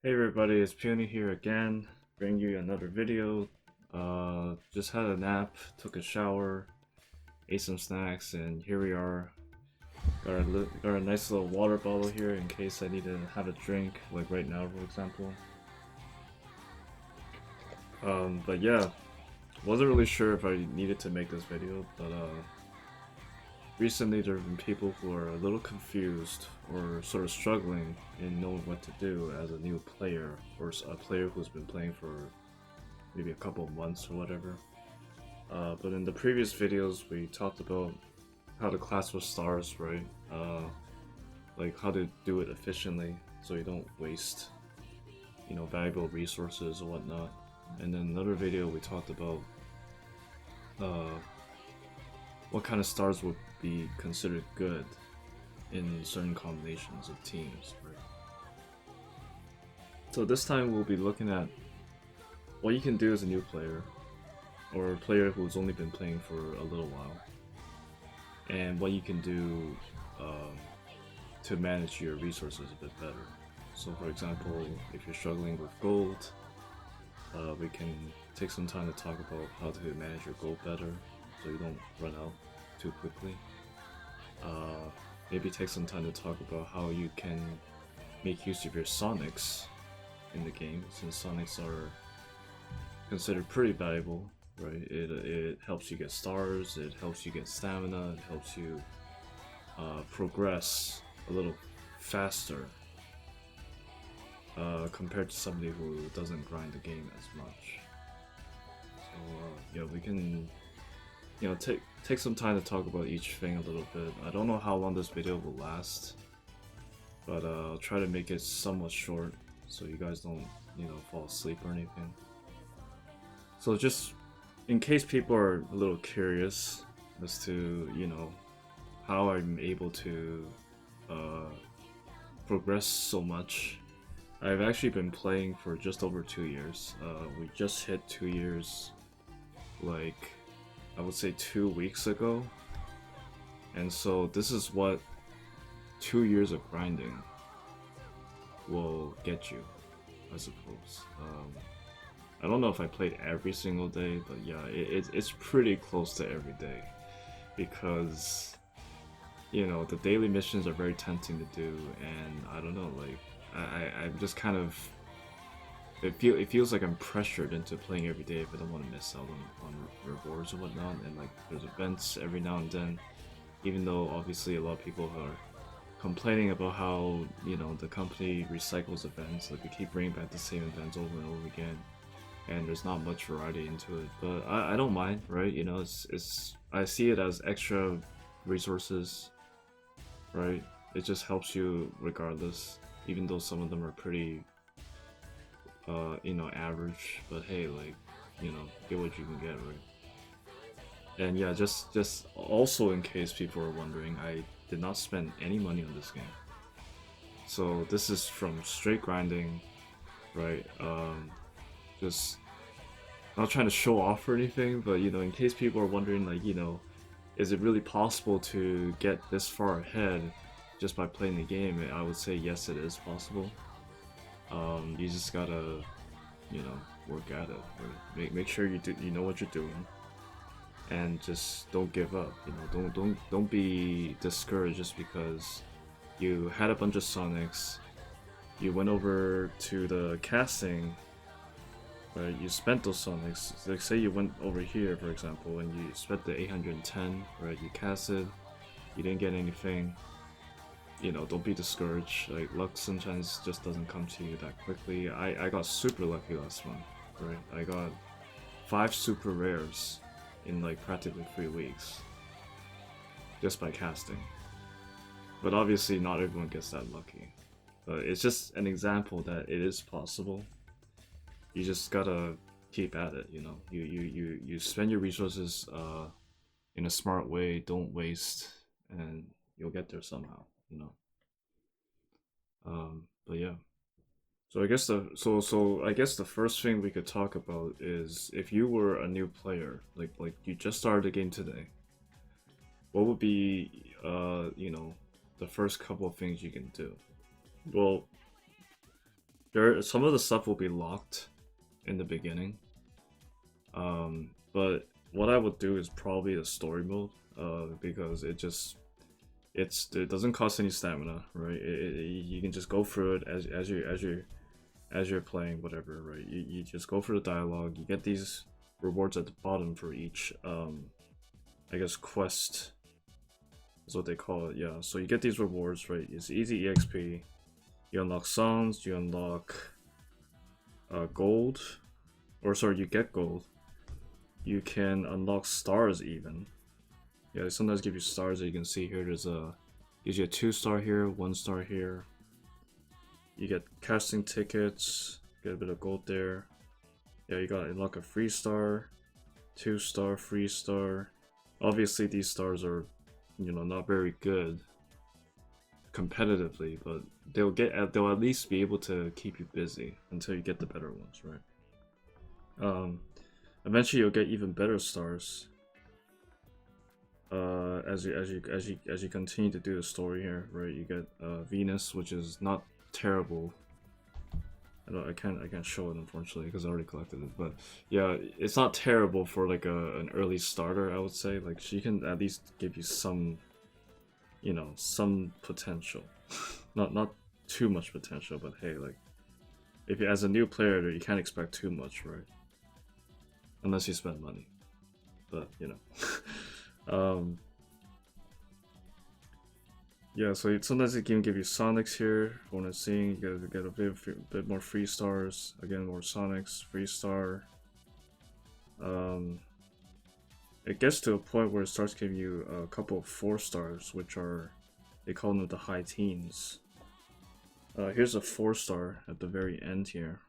Hey everybody, it's Peony here again, bringing you another video. Just had a nap, took a shower, ate some snacks, and here we are. Got a nice little water bottle here in case I need to have a drink, like right now, for example. But yeah, wasn't really sure if I needed to make this video, but recently there have been people who are a little confused or sort of struggling in knowing what to do as a new player or a player who's been playing for maybe a couple of months or whatever. But in the previous videos, we talked about how to class with stars, right? Like how to do it efficiently so you don't waste, valuable resources or whatnot. And then another video we talked about uh, what kind of stars would be considered good in certain combinations of teams, right? So this time we'll be looking at what you can do as a new player or a player who's only been playing for a little while, and what you can do um, to manage your resources a bit better. So for example, if you're struggling with gold, we can take some time to talk about how to manage your gold better so you don't run out too quickly. Maybe take some time to talk about how you can make use of your Sonics in the game, since Sonics are considered pretty valuable, right? It helps you get stars, it helps you get stamina, it helps you progress a little faster compared to somebody who doesn't grind the game as much. So yeah, we can take some time to talk about each thing a little bit. I don't know how long this video will last, but I'll try to make it somewhat short so you guys don't fall asleep or anything. So just in case people are a little curious as to how I'm able to progress so much, I've actually been playing for just over 2 years. We just hit 2 years, like I would say 2 weeks ago, and so this is what 2 years of grinding will get you, I suppose. I don't know if I played every single day, but yeah, it's pretty close to every day, because the daily missions are very tempting to do, and I don't know, like I'm just kind of it feels like I'm pressured into playing every day if I don't want to miss out on rewards or whatnot, and like there's events every now and then, even though obviously a lot of people are complaining about how the company recycles events, like we keep bringing back the same events over and over again, and there's not much variety into it. But I don't mind, right? It's I see it as extra resources, right? It just helps you regardless, even though some of them are pretty average. But hey, like get what you can get, right? And yeah, just also in case people are wondering, I did not spend any money on this game. So this is from straight grinding, right? Just not trying to show off or anything, but in case people are wondering, like, is it really possible to get this far ahead just by playing the game? I would say yes, it is possible. You just gotta, work at it. Right? Make sure you know what you're doing, and just don't give up. Don't be discouraged just because you had a bunch of Sonics, you went over to the casting, right? You spent those Sonics. Like say you went over here, for example, and you spent the 810, right? You casted, you didn't get anything. Don't be discouraged. Like luck sometimes just doesn't come to you that quickly. I got super lucky last month, right? I got 5 super rares in like practically 3 weeks just by casting. But obviously not everyone gets that lucky. But it's just an example that it is possible. You just gotta keep at it, You spend your resources in a smart way, don't waste, and you'll get there somehow. But yeah. So I guess the first thing we could talk about is if you were a new player, like you just started the game today, what would be the first couple of things you can do? Well, some of the stuff will be locked in the beginning. But what I would do is probably the story mode, because it doesn't cost any stamina, right? You can just go through it as you're playing whatever, right? You just go through the dialogue. You get these rewards at the bottom for each, I guess, quest is what they call it. Yeah, so you get these rewards, right? It's easy EXP. You unlock songs. You unlock gold, or sorry, you get gold. You can unlock stars even. Yeah, they sometimes give you stars that you can see here. There's gives you a 2-star here, 1-star here. You get casting tickets, get a bit of gold there. Yeah, you gotta unlock a 3-star, 2-star, 3-star. Obviously these stars are, not very good competitively, but they'll at least be able to keep you busy until you get the better ones, right? Eventually you'll get even better stars. As you continue to do the story here, right? You get Venus, which is not terrible. I can't show it unfortunately because I already collected it. But yeah, it's not terrible for like an early starter. I would say like she can at least give you some, some potential. not too much potential, but hey, like if you as a new player, you can't expect too much, right? Unless you spend money. But yeah, so sometimes it can give you Sonics here. When I'm seeing, you get a bit more 3-stars. Again, more Sonics, 3-star. It gets to a point where it starts giving you a couple of 4-stars, which are, they call them the high teens. Here's a 4-star at the very end here.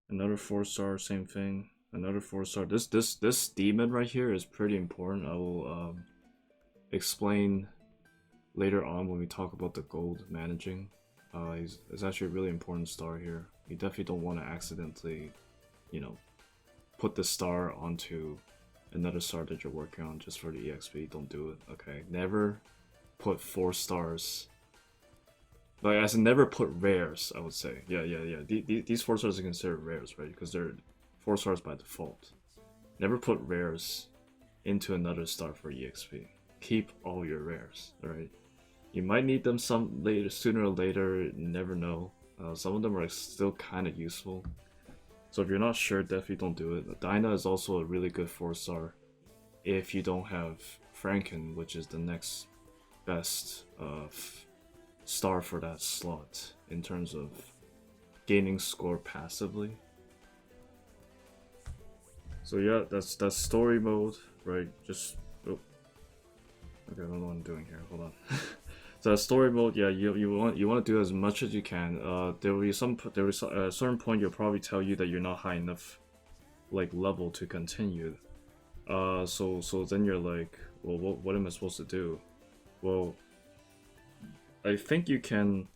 Another 4-star, same thing. Another 4-star. This demon right here is pretty important. I will explain later on when we talk about the gold managing. He's actually a really important star here. You definitely don't want to accidentally, put the star onto another star that you're working on just for the EXP. Don't do it, okay? Never put 4 stars. Like, as in never put rares, I would say. Yeah. These 4 stars are considered rares, right? Because they're 4 stars by default. Never put rares into another star for EXP. Keep all your rares, alright? You might need them sooner or later, never know. Some of them are still kind of useful. So if you're not sure, definitely don't do it. Dyna is also a really good 4-star if you don't have Franken, which is the next best star for that slot in terms of gaining score passively. So yeah, that's story mode, right? Just okay, I don't know what I'm doing here. Hold on. So story mode, yeah, you want to do as much as you can. There will be a certain point you'll probably tell you that you're not high enough, like, level to continue. So then you're like, well, what am I supposed to do? Well, I think you can.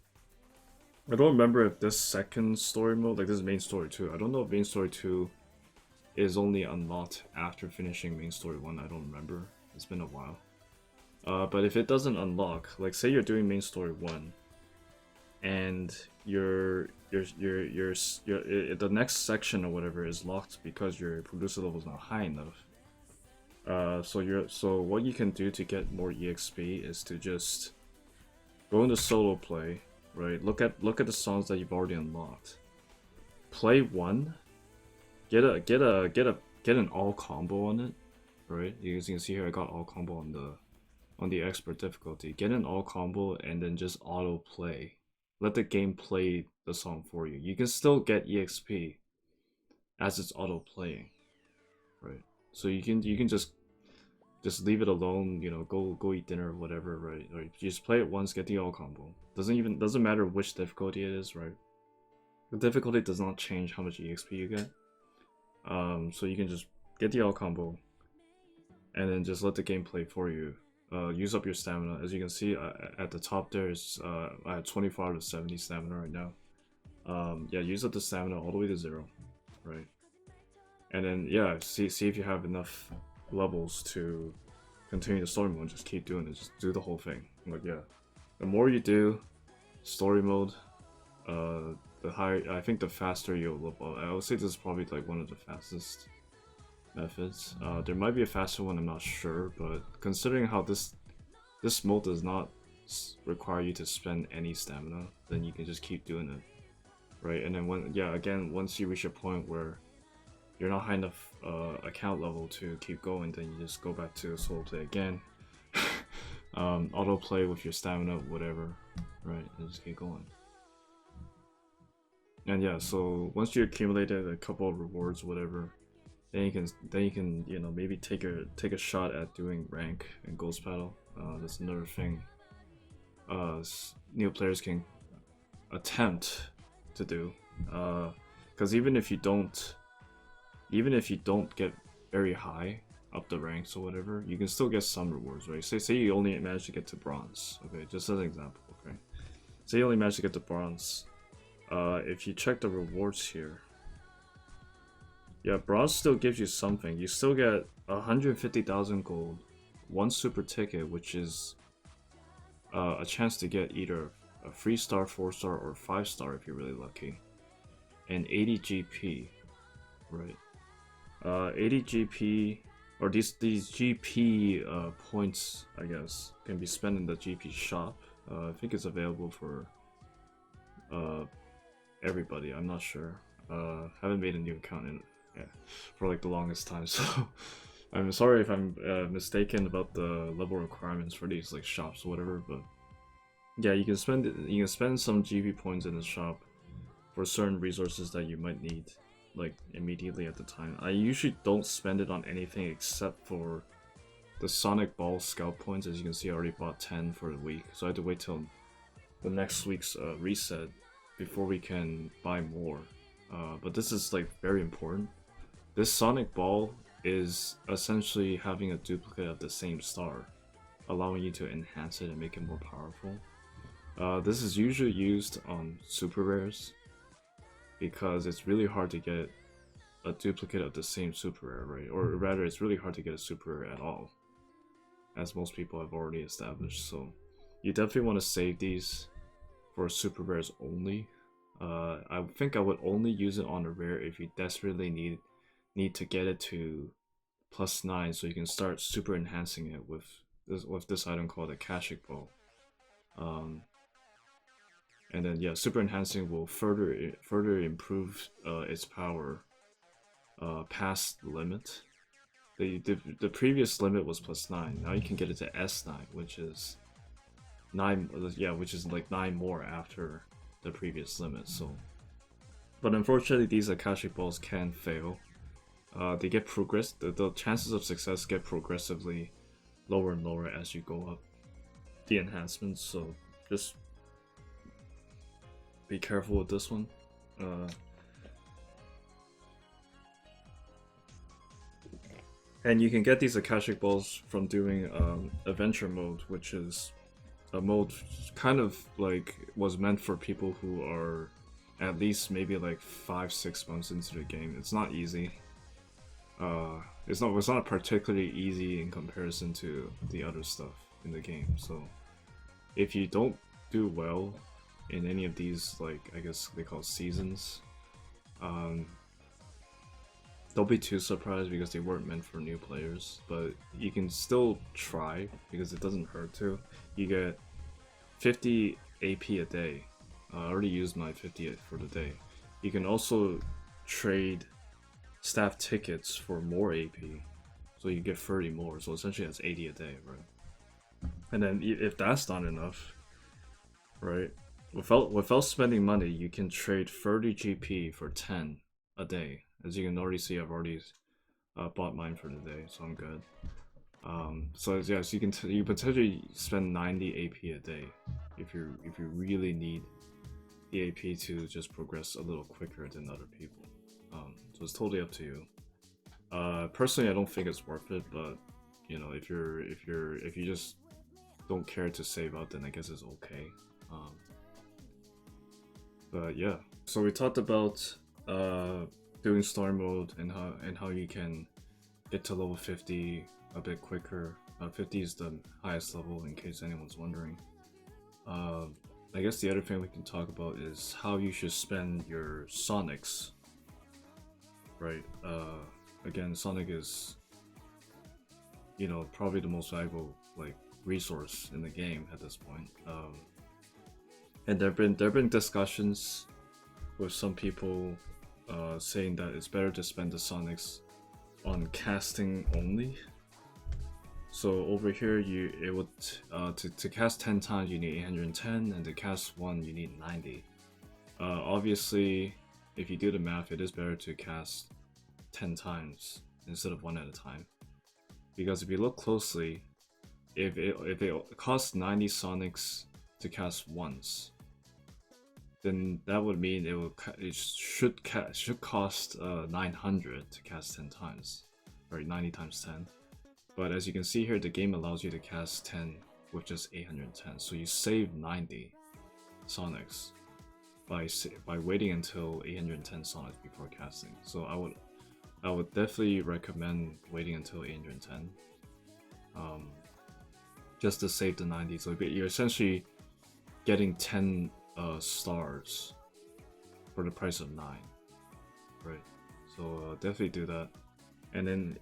I don't remember if this second story mode, like this is main story 2. I don't know if main story 2 is only unlocked after finishing main story 1. I don't remember. It's been a while. But if it doesn't unlock, like say you're doing main story 1, and the next section or whatever is locked because your producer level is not high enough. So what you can do to get more EXP is to just go into solo play, right? Look at the songs that you've already unlocked. Play one, get an all combo on it, right? As you can see here, I got all combo on the expert difficulty. Get an all combo and then just auto play. Let the game play the song for you. You can still get EXP as it's auto playing, right? So you can just leave it alone, go eat dinner or whatever, right? Or you just play it once, get the all combo. Doesn't matter which difficulty it is, right? The difficulty does not change how much EXP you get. So you can just get the all combo and then just let the game play for you. Use up your stamina. As you can see at the top there is I have 24 out of 70 stamina right now. Yeah, use up the stamina all the way to 0, right? And then yeah, see if you have enough levels to continue the story mode. Just keep doing it. Just do the whole thing. Like, yeah, the more you do story mode, the higher, I think the faster you level, I would say this is probably like one of the fastest methods. There might be a faster one, I'm not sure, but considering how this mode does not require you to spend any stamina, then you can just keep doing it, right? And then once you reach a point where you're not high enough account level to keep going, then you just go back to solo play again. Auto play with your stamina, whatever, right? And just keep going. And yeah, so once you accumulated a couple of rewards, whatever, then you can you know, maybe take a shot at doing rank and ghost battle. That's another thing new players can attempt to do. Because even if you don't get very high up the ranks or whatever, you can still get some rewards, right? Say you only manage to get to bronze, okay? Just as an example, okay? Say you only manage to get to bronze. If you check the rewards here, yeah, bronze still gives you something. You still get 150,000 gold, 1 super ticket, which is a chance to get either a 3-star, 4-star, or 5-star if you're really lucky, and 80 GP, right? 80 GP, or these GP points, I guess, can be spent in the GP shop. I think it's available for everybody. I'm not sure. Haven't made a new account for like the longest time, so I'm sorry if I'm mistaken about the level requirements for these like shops or whatever. But yeah, you can spend some GP points in the shop for certain resources that you might need, like immediately at the time. I usually don't spend it on anything except for the Sonic Ball Scout points. As you can see, I already bought 10 for the week, so I had to wait till the next week's reset before we can buy more. But this is like very important. This Sonic Ball is essentially having a duplicate of the same star, allowing you to enhance it and make it more powerful. This is usually used on super rares, because it's really hard to get a duplicate of the same super rare, right? Or rather, it's really hard to get a super rare at all, as most people have already established. So you definitely want to save these for super rares only. I think I would only use it on a rare if you desperately need to get it to +9, so you can start super enhancing it with this item called a Kashik Ball. And then yeah, super enhancing will further improve its power past the limit. The previous limit was +9. Now you can get it to S9, which is 9. Yeah, which is like 9 more after the previous limit. So, but unfortunately, these Akashic Balls can fail. They get the chances of success get progressively lower and lower as you go up the enhancements. So just be careful with this one. And you can get these Akashic Balls from doing Adventure Mode, which is a mode kind of like was meant for people who are at least maybe like 5-6 months into the game. It's not easy. It's not particularly easy in comparison to the other stuff in the game. So if you don't do well in any of these, like I guess they call seasons, don't be too surprised, because they weren't meant for new players. But you can still try, because it doesn't hurt to. You get 50 AP a day. I already used my 50 for the day. You can also trade staff tickets for more AP, so you get 30 more. So essentially that's 80 a day, right? And then if that's not enough, right, without spending money, you can trade 30 GP for 10 a day. As you can already see, I've already bought mine for the day, so I'm good. So yeah, so you potentially spend 90 AP a day if you really need the AP to just progress a little quicker than other people. So it's totally up to you. Personally, I don't think it's worth it, but you know, if you just don't care to save up, then I guess it's okay. But yeah, so we talked about doing story mode and how you can get to level 50 a bit quicker. 50 is the highest level, in case anyone's wondering. I guess the other thing we can talk about is how you should spend your Sonics. Right. Again, Sonic is, you know, probably the most valuable like resource in the game at this point. And there've been discussions with some people saying that it's better to spend the Sonics on casting only. So over here, it would to cast 10 times you need 810, and to cast one you need 90. Obviously, if you do the math, it is better to cast 10 times instead of one at a time. Because if you look closely, if it costs 90 Sonics to cast once, then that would mean it should cost 900 to cast 10 times, right? 90 times 10. But as you can see here, the game allows you to cast 10 with just 810, so you save 90 Sonics by waiting until 810 Sonics before casting. So I would definitely recommend waiting until 810, just to save the 90. So you're essentially getting 10 stars for the price of 9, right? So definitely do that. And then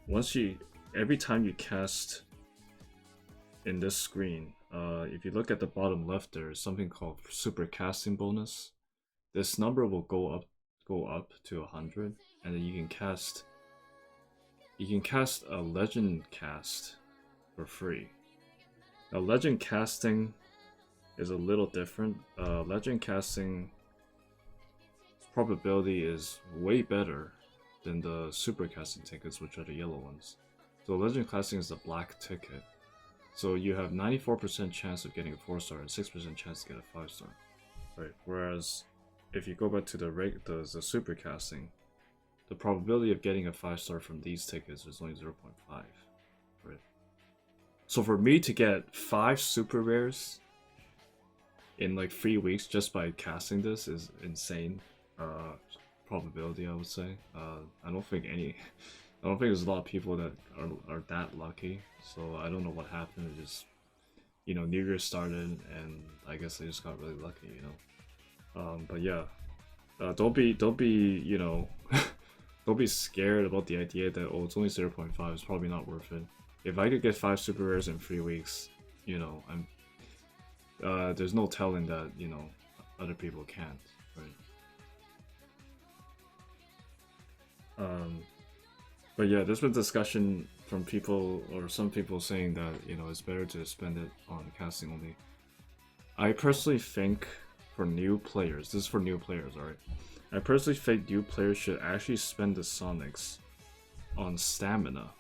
every time you cast in this screen, if you look at the bottom left, there's something called super casting bonus. This number will go up to 100, and then you can cast a legend cast for free. Now legend casting is a little different. Legend casting probability is way better than the super casting tickets, which are the yellow ones. So legend casting is the black ticket. So you have 94% chance of getting a 4-star and 6% chance to get a 5-star. Right. Whereas if you go back to the super casting, the probability of getting a 5-star from these tickets is only 0.5. Right. So for me to get 5 super rares in like 3 weeks just by casting this is insane probability, I would say. I don't think there's a lot of people that are that lucky. So I don't know what happened. It just, you know, New Year started, and I guess they just got really lucky, you know. But yeah, don't be you know, don't be scared about the idea that, oh, it's only 0.5. It's probably not worth it. If I could get 5 super rares in 3 weeks, you know, there's no telling that, you know, other people can't, right? But yeah, there's been discussion from people, or some people, saying that, you know, it's better to spend it on casting only. I personally think for new players, this is for new players, alright? I personally think new players should actually spend the Sonics on stamina.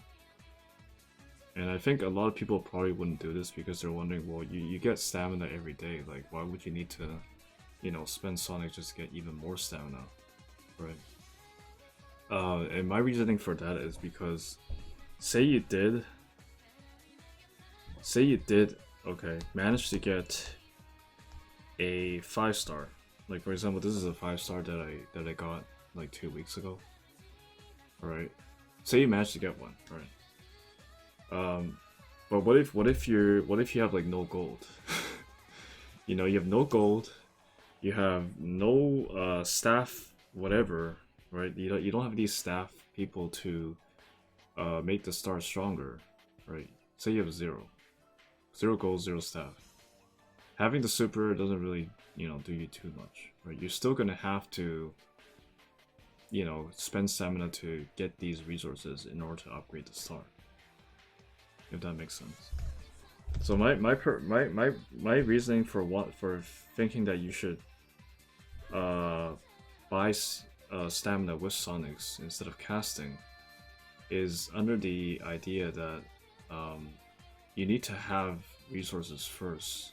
And I think a lot of people probably wouldn't do this because they're wondering, well, you get stamina every day, like why would you need to, you know, spend Sonic just to get even more stamina, right? And my reasoning for that is because say you did okay, manage to get a 5-star. Like for example, this is a 5-star that I got like 2 weeks ago. Alright. Say you managed to get one, right? But what if you have like no gold? You know, you have no gold, you have no staff, whatever, right? You don't have these staff people to make the star stronger, right? Say you have 0 gold, 0 staff. Having the super doesn't really, you know, do you too much, right? You're still gonna have to, you know, spend stamina to get these resources in order to upgrade the star, if that makes sense. So my reasoning for thinking that you should buy stamina with Sonics instead of casting is under the idea that you need to have resources first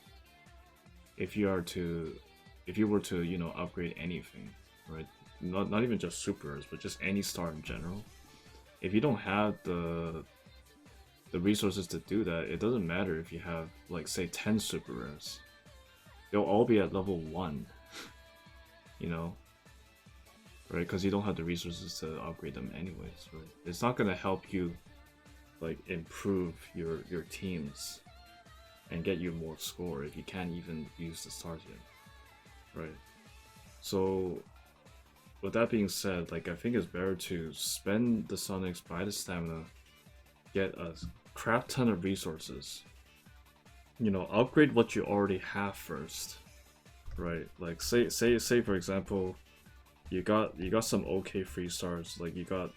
if you were to, you know, upgrade anything, right? Not even just supers, but just any star in general. If you don't have the resources to do that, it doesn't matter if you have, like, say 10 super rares. They'll all be at level 1, you know, right? Because you don't have the resources to upgrade them anyways, right? It's not gonna help you, like, improve your teams and get you more score if you can't even use the stars yet. right? So with that being said, like I think it's better to spend the Sonics, buy the stamina, get a crap ton of resources. You know, upgrade what you already have first, right? Like say for example, you got some okay 3 stars. Like you got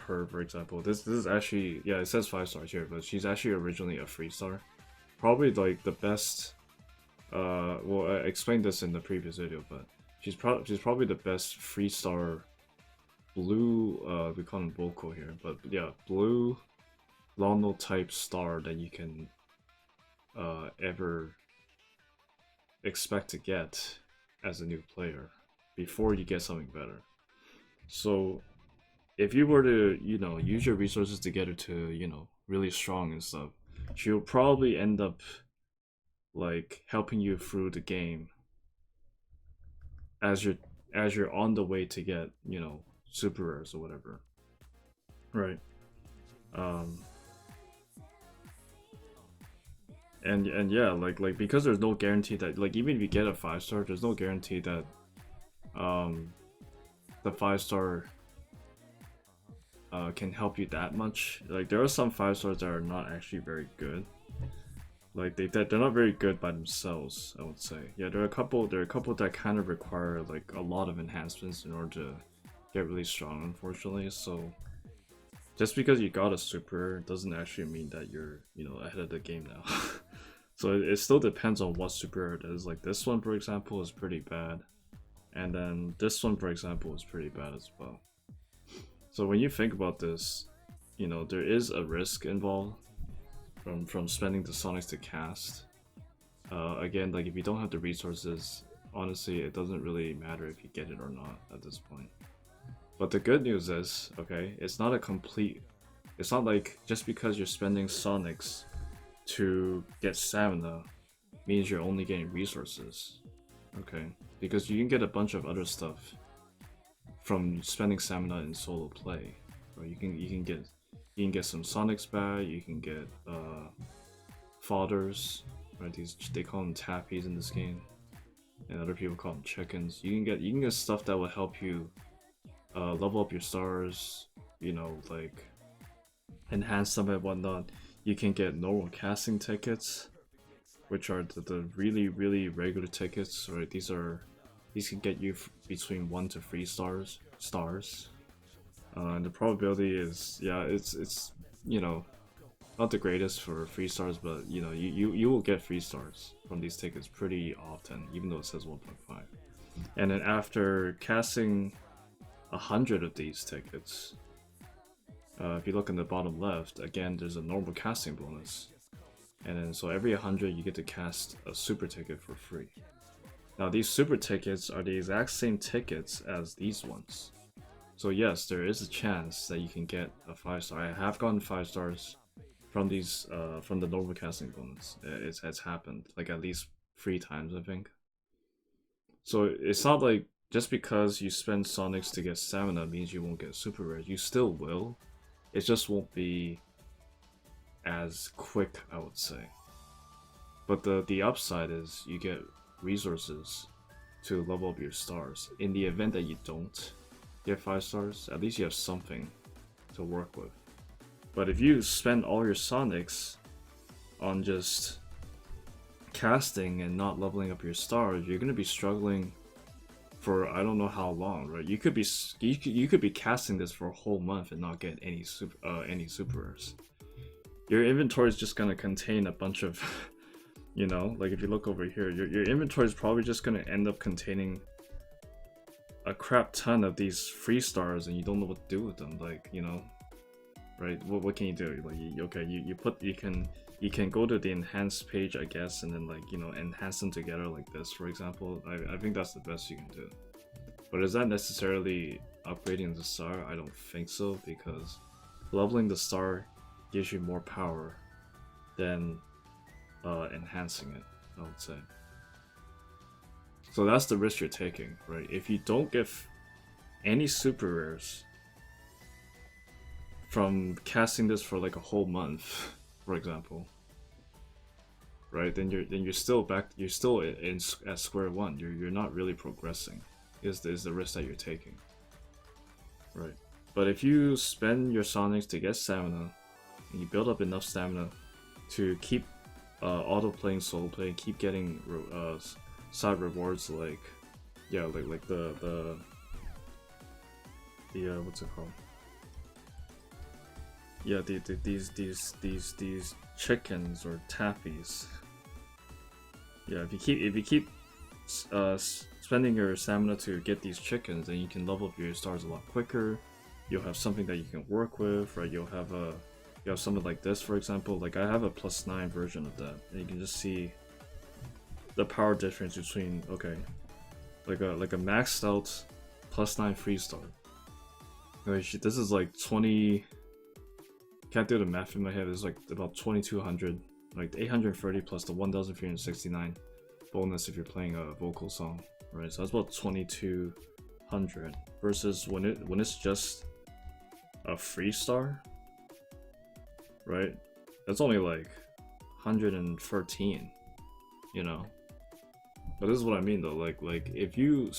her, for example. This is actually, yeah, it says 5 stars here, but she's actually originally a 3 star. Probably like the best. Well, I explained this in the previous video, but she's probably the best 3 star blue. We call him Boko here, but yeah, blue Lono type star that you can ever expect to get as a new player before you get something better. So if you were to, you know, use your resources to get her to, you know, really strong and stuff, she'll probably end up like helping you through the game as you're on the way to get, you know, super rares or whatever. Right. Um and yeah, like because there's no guarantee that, like, even if you get a 5 star, there's no guarantee that um the 5 star can help you that much. Like there are some 5 stars that are not actually very good. Like they're not very good by themselves, I would say. Yeah, there are a couple that kind of require like a lot of enhancements in order to get really strong, unfortunately. So just because you got a super doesn't actually mean that you're, you know, ahead of the game now. So it still depends on what super it is. Like this one, for example, is pretty bad, and then this one, for example, is pretty bad as well. So when you think about this, you know, there is a risk involved from spending the Sonics to cast. Again, like if you don't have the resources, honestly, it doesn't really matter if you get it or not at this point. But the good news is, okay, it's not a complete. It's not like just because you're spending Sonics to get stamina means you're only getting resources. Okay, because you can get a bunch of other stuff from spending stamina in solo play. Right? You can get some Sonics back. You can get fodders. Right? These, they call them tappies in this game, and other people call them chickens. You can get stuff that will help you level up your stars. You know, like enhance them and whatnot. You can get normal casting tickets, which are the really regular tickets. Right? These can get you between 1 to 3 stars. And the probability is, yeah, it's you know, not the greatest for 3 stars, but you know, you will get 3 stars from these tickets pretty often, even though it says 1.5. And then after casting 100 of these tickets, if you look in the bottom left, again, there's a normal casting bonus. And then so every 100 you get to cast a super ticket for free. Now these super tickets are the exact same tickets as these ones. So yes, there is a chance that you can get a 5 star. I have gotten 5 stars from these from the normal casting bonus. It's happened like at least 3 times, I think. So it's not like just because you spend Sonics to get stamina means you won't get super rare. You still will. It just won't be as quick, I would say. But the upside is you get resources to level up your stars. In the event that you don't get 5 stars, at least you have something to work with. But if you spend all your Sonics on just casting and not leveling up your stars, you're gonna be struggling for I don't know how long, right? You could be casting this for a whole month and not get any super rares. Your inventory is just gonna contain a bunch of, you know, like if you look over here, your inventory is probably just gonna end up containing a crap ton of these 3 stars, and you don't know what to do with them. Like, you know, right? What can you do? Like, you can go to the enhanced page, I guess, and then, like, you know, enhance them together like this, for example. I think that's the best you can do. But is that necessarily upgrading the star? I don't think so, because leveling the star gives you more power than enhancing it, I would say. So that's the risk you're taking, right? If you don't get any super rares from casting this for like a whole month, for example, right? Then you're still back. You're still at square one. You're not really progressing. Is the risk that you're taking, right? But if you spend your Sonics to get stamina, and you build up enough stamina to keep auto playing solo play and keep getting side rewards like like the what's it called? Yeah, these chickens or tappies. Yeah, if you keep spending your stamina to get these chickens, then you can level up your stars a lot quicker. You'll have something that you can work with, right? You have something like this, for example. Like I have a +9 version of that, and you can just see the power difference between like a maxed out +9 freestar. This is like 20. Can't do the math in my head. It's like about 2200, like 830 plus the 1369 bonus if you're playing a vocal song, right? So that's about 2200 versus when it's just a freestar, right? That's only like 113, you know. But this is what I mean though. Like if you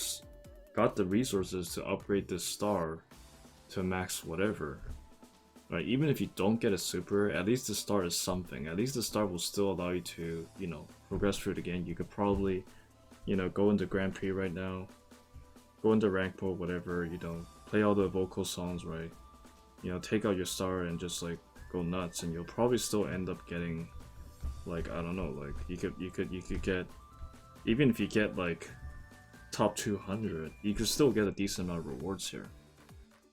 got the resources to upgrade this star to max whatever. Right, even if you don't get a super, at least the star is something. At least the star will still allow you to, progress through the game. You could probably, go into Grand Prix right now, go into rank mode, whatever, play all the vocal songs, right? Take out your star and just like go nuts, and you'll probably still end up getting, like, I don't know, like you could get, even if you get like top 200, you could still get a decent amount of rewards here,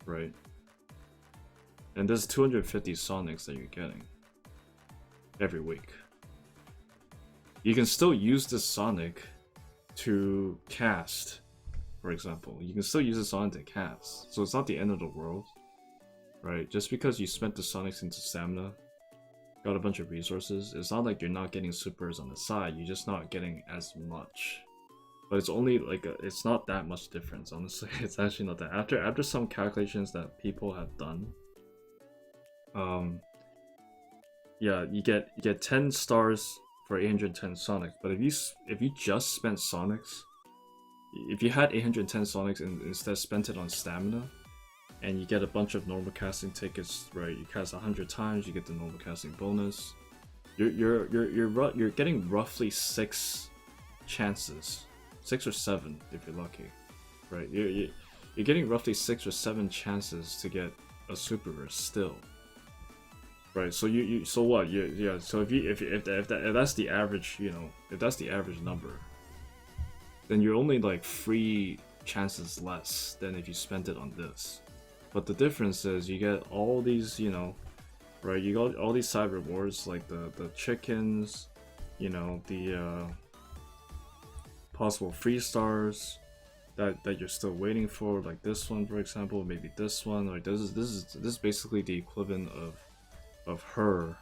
right? And there's 250 Sonics that you're getting every week. You can still use this Sonic to cast, for example. You can still use the Sonic to cast. So it's not the end of the world, right? Just because you spent the Sonics into stamina, got a bunch of resources, it's not like you're not getting supers on the side, you're just not getting as much. But it's only like it's not that much difference, honestly. It's actually not that. After some calculations that people have done, yeah, you get 10 stars for 810 Sonics, but if you just spent Sonics, if you had 810 Sonics and instead spent it on stamina, and you get a bunch of normal casting tickets, right? You cast 100 times, you get the normal casting bonus. You're getting roughly 6 chances, 6 or 7 if you're lucky, right? You're getting roughly 6 or 7 chances to get a super rare still. Right, so so what? Yeah. So if that's the average, if that's the average number, then you're only like 3 chances less than if you spent it on this. But the difference is you get all these, right? You got all these side rewards like the chickens, the possible free stars that you're still waiting for, like this one, for example, maybe this one. Like this is basically the equivalent of her,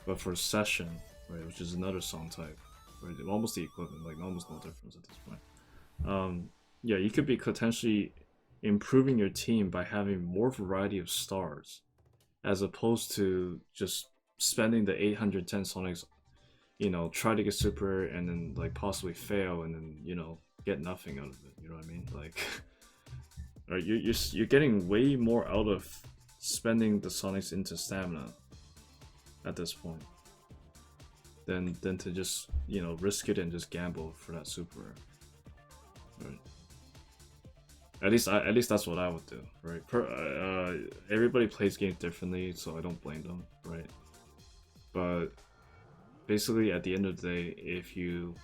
but for session, right, which is another song type, right? Almost the equivalent, like almost no difference at this point. Yeah, you could be potentially improving your team by having more variety of stars, as opposed to just spending the 810 Sonics, try to get super and then like possibly fail and then get nothing out of it. You know what I mean? Like, right, you're getting way more out of spending the Sonics into stamina at this point than to just risk it and just gamble for that super rare. Right. At least that's what I would do, right? Everybody plays games differently, so I don't blame them, right? But basically, at the end of the day, if you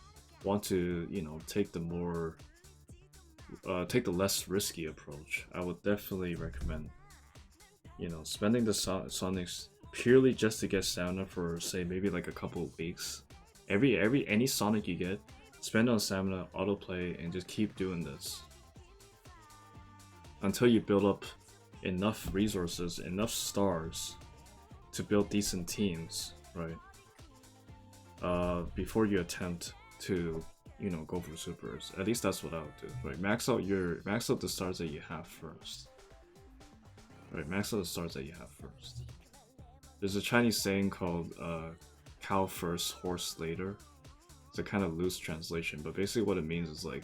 want to, take the less risky approach, I would definitely recommend, spending the Sonics purely just to get stamina for, say, maybe like a couple of weeks. Any Sonic you get, spend on stamina, autoplay, and just keep doing this until you build up enough resources, enough stars to build decent teams, right? Before you attempt to, go for supers. At least that's what I would do, right? Max out the stars that you have first. Right, max out the stars that you have first. There's a Chinese saying called cow first, horse later. It's a kind of loose translation, but basically what it means is like,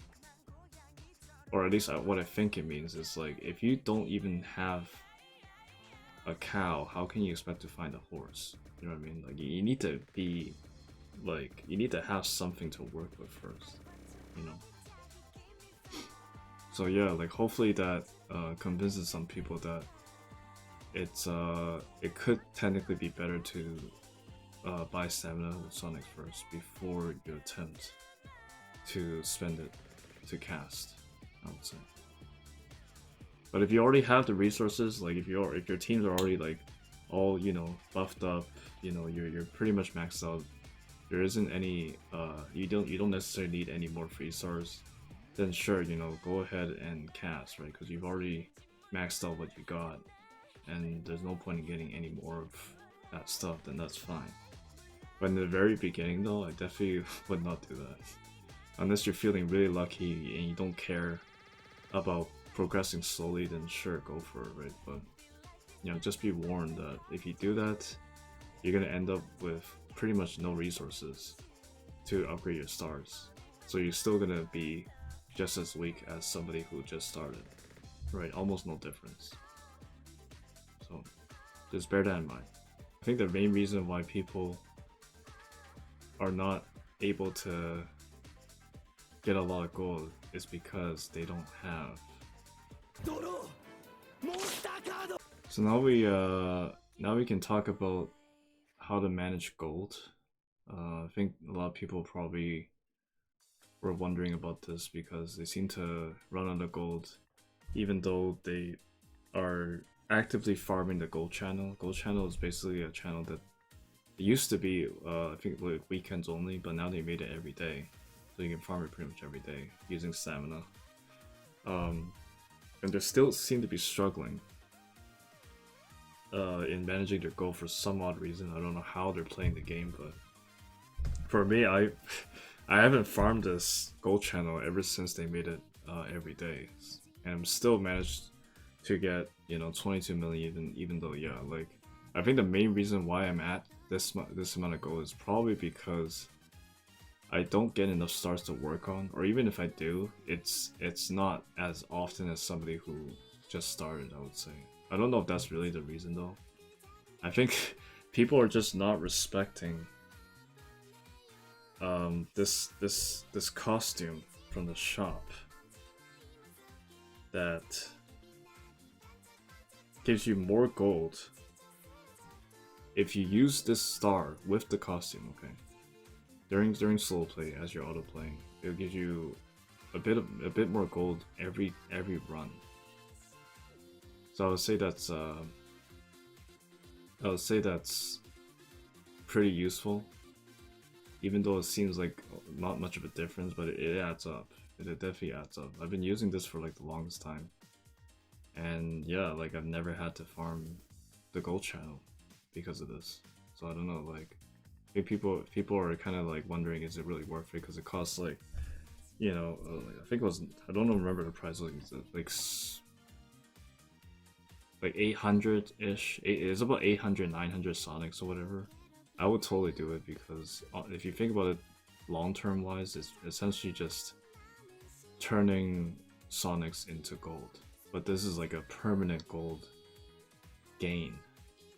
or at least what I think it means is like, if you don't even have a cow, how can you expect to find a horse? You know what I mean? Like you need to be, like you need to have something to work with first, you know. So yeah, like hopefully that convinces some people that it could technically be better to buy stamina with Sonic first before you attempt to spend it to cast, I would say. But if you already have the resources, like if your teams are already like all, you know, buffed up, you know, you're pretty much maxed out. There isn't any you don't necessarily need any more free stars. Then sure, you know, go ahead and cast, right? Because you've already maxed out what you got, and there's no point in getting any more of that stuff. Then that's fine. But in the very beginning, though, I definitely would not do that. Unless you're feeling really lucky and you don't care about progressing slowly, then sure, go for it, right? But, you know, just be warned that if you do that, you're gonna end up with pretty much no resources to upgrade your stars. So you're still gonna be just as weak as somebody who just started, right? Almost no difference. So just bear that in mind. I think the main reason why people are not able to get a lot of gold is because they don't have. So now we can talk about how to manage gold. I think a lot of people probably were wondering about this because they seem to run out of gold even though they are actively farming the gold channel. Gold channel is basically a channel that it used to be I think like weekends only, but now they made it every day, so you can farm it pretty much every day using stamina. And they still seem to be struggling in managing their gold for some odd reason. I don't know how they're playing the game, but for me, I haven't farmed this gold channel ever since they made it every day, and I'm still managed to get, you know, 22 million, even though, yeah, like I think the main reason why I'm at this amount of gold is probably because I don't get enough stars to work on, or even if I do, it's not as often as somebody who just started, I would say. I don't know if that's really the reason though. I think people are just not respecting this costume from the shop that gives you more gold if you use this star with the costume, okay? During solo play, as you're auto playing, it'll give you a bit more gold every run. So I would say that's pretty useful, even though it seems like not much of a difference, but it adds up. It definitely adds up. I've been using this for like the longest time, and yeah, like I've never had to farm the gold channel because of this. So I don't know, like maybe people are kind of like wondering, is it really worth it? Because it costs like, you know, I think it was, I don't remember the price, like 800-ish. It's about 800, 900 Sonics or whatever. I would totally do it because if you think about it long-term wise, it's essentially just turning Sonics into gold. But this is like a permanent gold gain,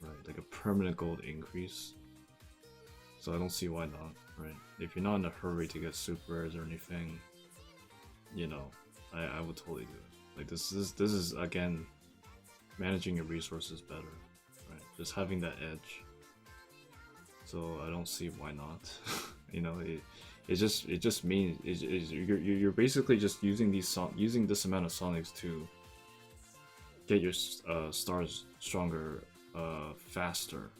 right? Like a permanent gold increase. So I don't see why not, right? If you're not in a hurry to get super rares or anything, you know, I would totally do it. Like this is again managing your resources better, right? Just having that edge. So I don't see why not. You know, it just means you're basically just using using this amount of Sonics to get your stars stronger faster,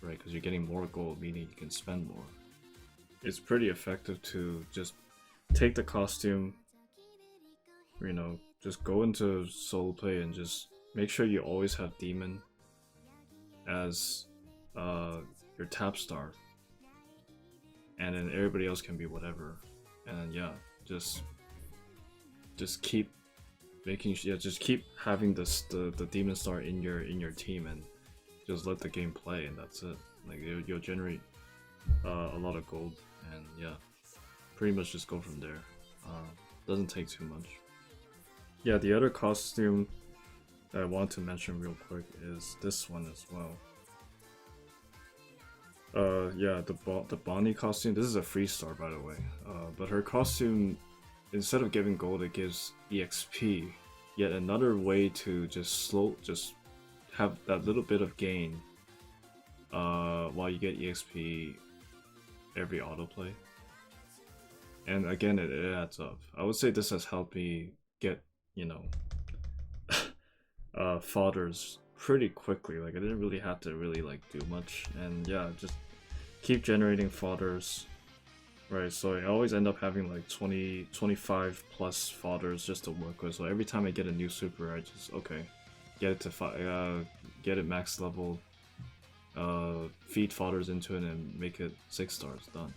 right? Because you're getting more gold, meaning you can spend more. It's pretty effective to just take the costume, you know, just go into solo play and just make sure you always have Demon as your tap star, and then everybody else can be whatever. And then yeah, just keep making, yeah, just keep having the Demon star in your team, and just let the game play, and that's it. Like you'll generate a lot of gold, and yeah, pretty much just go from there. Doesn't take too much. Yeah, the other costume that I want to mention real quick is this one as well. Yeah, the Bonnie costume. This is a free star, by the way. But her costume, instead of giving gold, it gives EXP. Yet another way to just have that little bit of gain. While you get EXP every autoplay. And again, it adds up. I would say this has helped me get, you know, fodders pretty quickly. Like I didn't really have to really like do much, and yeah, just keep generating fodders, right? So I always end up having like 25 plus fodders just to work with. So every time I get a new super, I just get it to get it max level, feed fodders into it, and make it 6 stars. Done.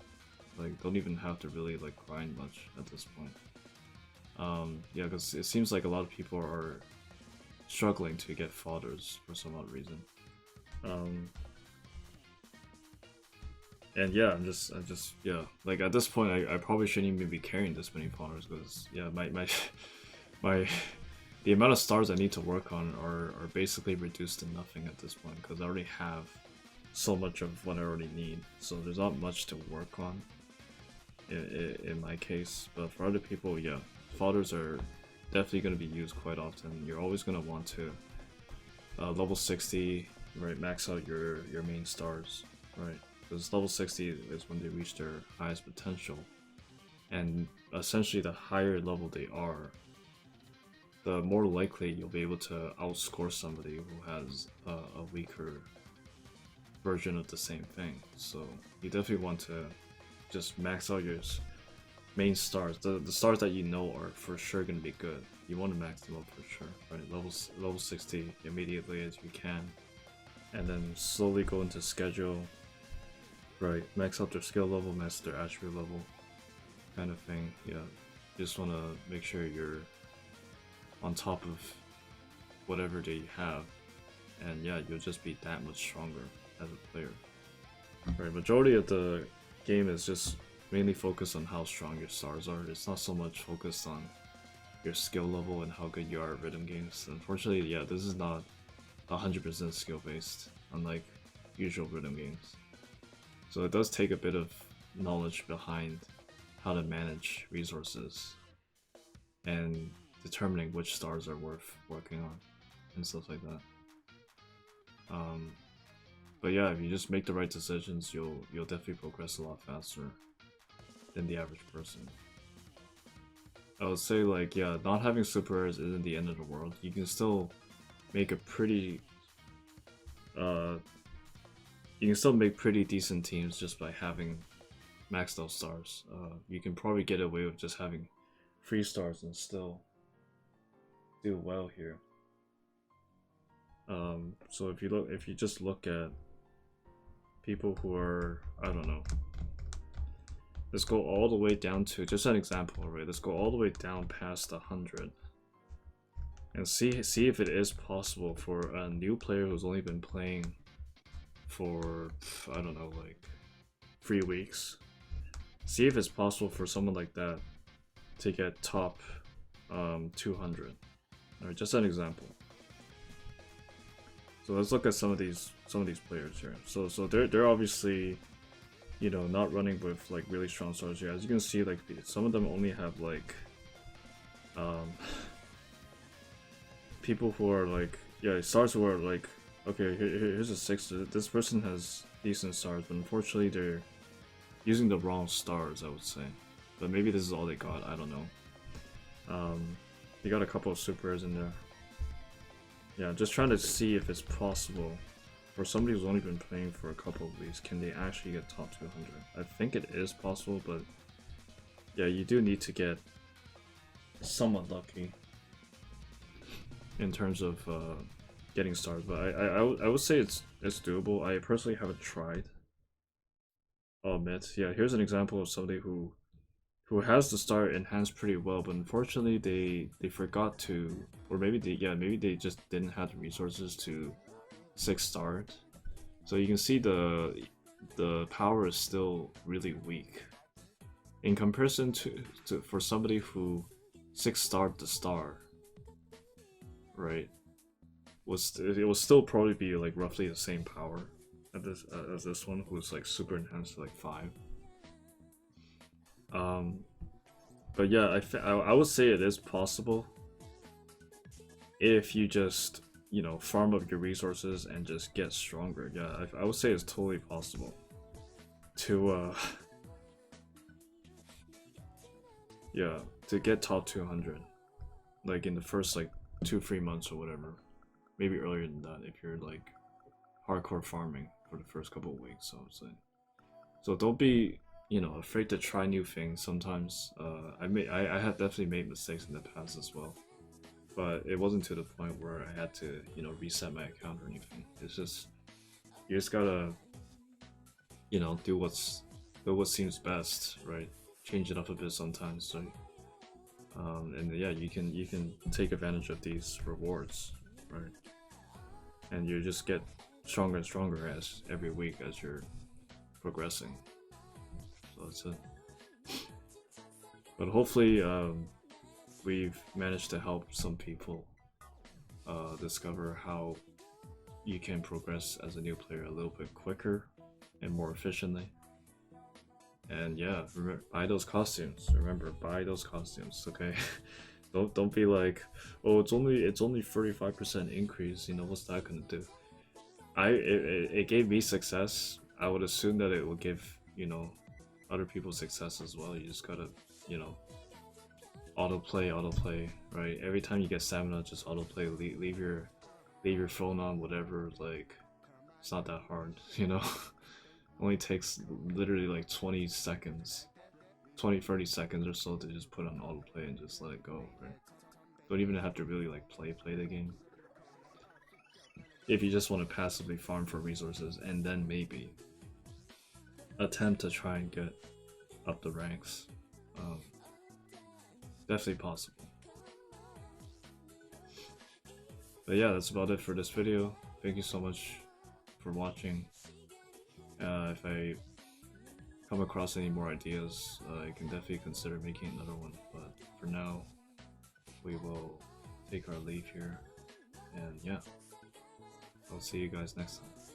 Like don't even have to really like grind much at this point. Yeah, because it seems like a lot of people are struggling to get fodders for some odd reason. And yeah, I'm just yeah, like at this point I probably shouldn't even be carrying this many fodders because yeah, my the amount of stars I need to work on are basically reduced to nothing at this point because I already have so much of what I already need. So there's not much to work on in my case, but for other people, yeah, fodders are definitely going to be used quite often. You're always going to want to level 60, right, max out your main stars, right, because level 60 is when they reach their highest potential, and essentially the higher level they are, the more likely you'll be able to outscore somebody who has a weaker version of the same thing. So you definitely want to just max out your main stars, the stars that you know are for sure going to be good. You want to max them up for sure, right? Level 60 immediately as you can, and then slowly go into schedule, right? Max out their skill level, max their attribute level, kind of thing. Yeah, you just want to make sure you're on top of whatever they have, and yeah, you'll just be that much stronger as a player. Right, majority of the game is just mainly focused on how strong your stars are. It's not so much focused on your skill level and how good you are at rhythm games. Unfortunately, yeah, this is not 100% skill based, unlike usual rhythm games. So it does take a bit of knowledge behind how to manage resources and determining which stars are worth working on and stuff like that. But yeah, if you just make the right decisions, you'll definitely progress a lot faster than the average person. I would say like yeah, not having super rares isn't the end of the world. You can still make a pretty you can still make pretty decent teams just by having maxed out stars. You can probably get away with just having free stars and still do well here. So if you just look at people who are, I don't know, let's go all the way down to, just an example, right? Let's go all the way down past 100 and see if it is possible for a new player who's only been playing for, I don't know, like 3 weeks. See if it's possible for someone like that to get top 200. Alright, just an example. So let's look at some of these players here. So they're obviously, you know, not running with like really strong stars here. As you can see, like some of them only have like people who are like, yeah, stars who are like, okay, here's a 6. This person has decent stars, but unfortunately they're using the wrong stars, I would say. But maybe this is all they got, I don't know. They got a couple of supers in there. Yeah, just trying to see if it's possible for somebody who's only been playing for a couple of weeks, can they actually get top 200? I think it is possible, but yeah, you do need to get somewhat lucky in terms of getting stars. But I would say it's doable. I personally haven't tried. I'll admit. Yeah, here's an example of somebody who has the star enhanced pretty well, but unfortunately they forgot to, or maybe they just didn't have the resources to 6-star it. So you can see the the power is still really weak in comparison to for somebody who 6-starred the star, right? It will still probably be like roughly the same power as this one, who's like super enhanced to like 5. But yeah, I would say it is possible if you just, you know, farm up your resources and just get stronger. Yeah, I would say it's totally possible to yeah, to get top 200 like in the first like 2-3 months or whatever, maybe earlier than that if you're like hardcore farming for the first couple of weeks. So it's like, so don't be, you know, afraid to try new things sometimes. I have definitely made mistakes in the past as well, but it wasn't to the point where I had to, you know, reset my account or anything. It's just, you just gotta, you know, do what seems best, right? Change it up a bit sometimes, so and yeah, you can take advantage of these rewards, right? And you just get stronger and stronger as every week as you're progressing. So that's it. But hopefully, we've managed to help some people discover how you can progress as a new player a little bit quicker and more efficiently. And yeah, remember, buy those costumes. Remember, buy those costumes. Okay, don't be like, oh, it's only 35% increase. You know, what's that gonna do? It gave me success. I would assume that it will give, you know, other people success as well. You just gotta, you know, autoplay, right? Every time you get stamina, just autoplay. Leave your phone on, whatever. Like, it's not that hard, you know. Only takes literally like 20 seconds, 20-30 seconds or so to just put on autoplay and just let it go, right? Don't even have to really like play the game. If you just want to passively farm for resources and then maybe attempt to try and get up the ranks, definitely possible. But yeah, that's about it for this video. Thank you so much for watching. If I come across any more ideas, I can definitely consider making another one. But for now, we will take our leave here. And yeah, I'll see you guys next time.